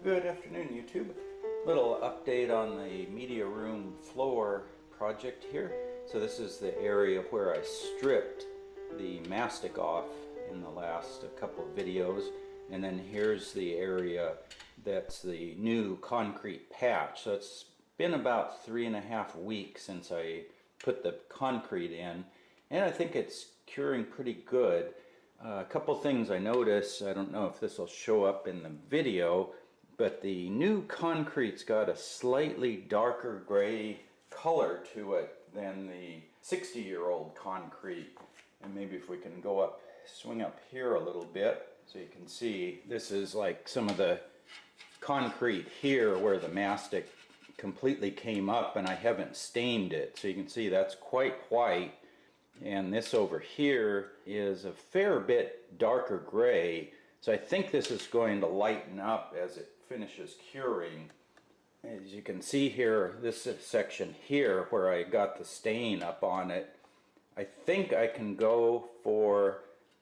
Good afternoon, YouTube. Little update on the media room floor project here. So this is the area where I stripped the mastic off in the last couple of videos, and then here's the area that's the new concrete patch. So it's been about 3.5 weeks since I put the concrete in, and I think it's curing pretty good. A couple things I noticed, I don't know if this will show up in the video, but the new concrete's got a slightly darker gray color to it than the 60-year-old concrete. And maybe if we can go up, swing up here a little bit so you can see, this is like some of the concrete here where the mastic completely came up, and I haven't stained it. So you can see that's quite white, and this over here is a fair bit darker gray. So I think this is going to lighten up as it finishes curing. As you can see here, this section here where I got the stain up on it, I think I can go for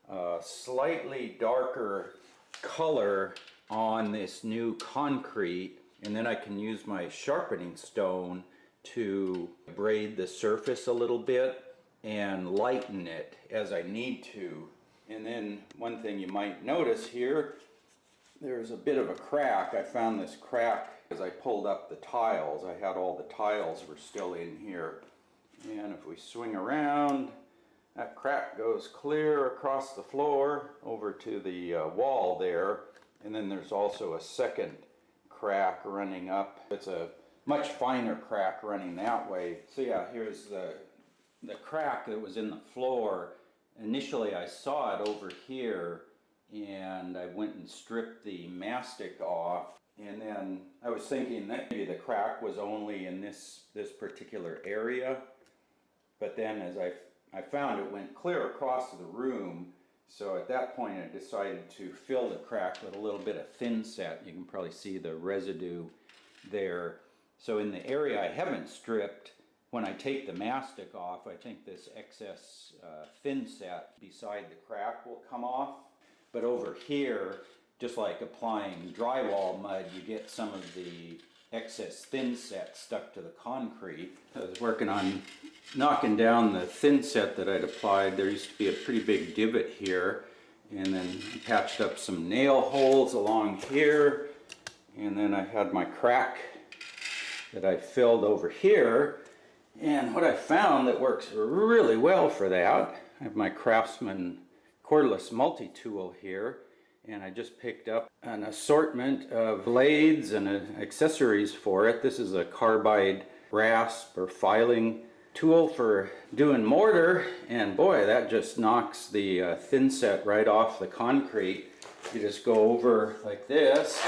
a slightly darker color on this new concrete, and then I can use my sharpening stone to braid the surface a little bit and lighten it as I need to. And then one thing you might notice here, there's a bit of a crack. I found this crack as I pulled up the tiles. I had all the tiles were still in here. And if we swing around, that crack goes clear across the floor over to the wall there. And then there's also a second crack running up. It's a much finer crack running that way. So yeah, here's the crack that was in the floor. Initially I saw it over here, and I went and stripped the mastic off, and then I was thinking that maybe the crack was only in this particular area, but then as I found it went clear across the room. So at that point I decided to fill the crack with a little bit of thin set. You can probably see the residue there. So in the area I haven't stripped, when I take the mastic off, I think this excess thin set beside the crack will come off. But over here, just like applying drywall mud, you get some of the excess thin set stuck to the concrete. I was working on knocking down the thin set that I'd applied. There used to be a pretty big divot here, and then patched up some nail holes along here, and then I had my crack that I filled over here. And what I found that works really well for that, I have my Craftsman cordless multi-tool here, and I just picked up an assortment of blades and accessories for it. This is a carbide rasp or filing tool for doing mortar, and boy, that just knocks the thin set right off the concrete. You just go over like this,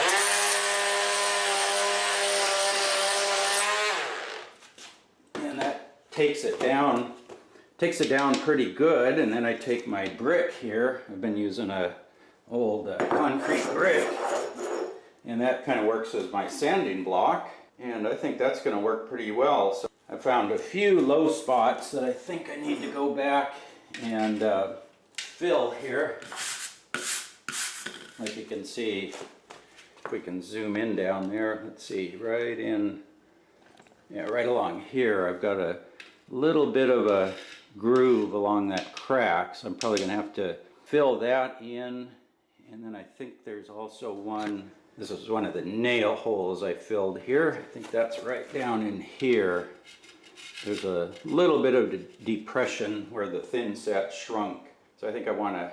and that takes it down pretty good. And then I take my brick here. I've been using a old concrete brick, and that kind of works as my sanding block, and I think that's going to work pretty well. So I found a few low spots that I think I need to go back and fill here. Like you can see, if we can zoom in down there, let's see, right in, yeah, right along here, I've got a little bit of a groove along that crack, so I'm probably going to have to fill that in. And then I think there's also one, this is one of the nail holes I filled here. I think that's right down in here. There's a little bit of depression where the thin set shrunk. So I think I want to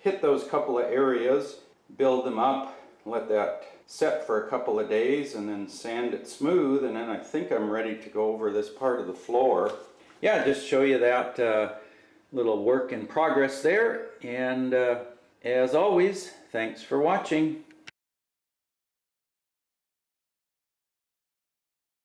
hit those couple of areas, build them up, let that set for a couple of days, and then sand it smooth, and then I think I'm ready to go over this part of the floor. Yeah, just show you that little work in progress there, and as always, thanks for watching.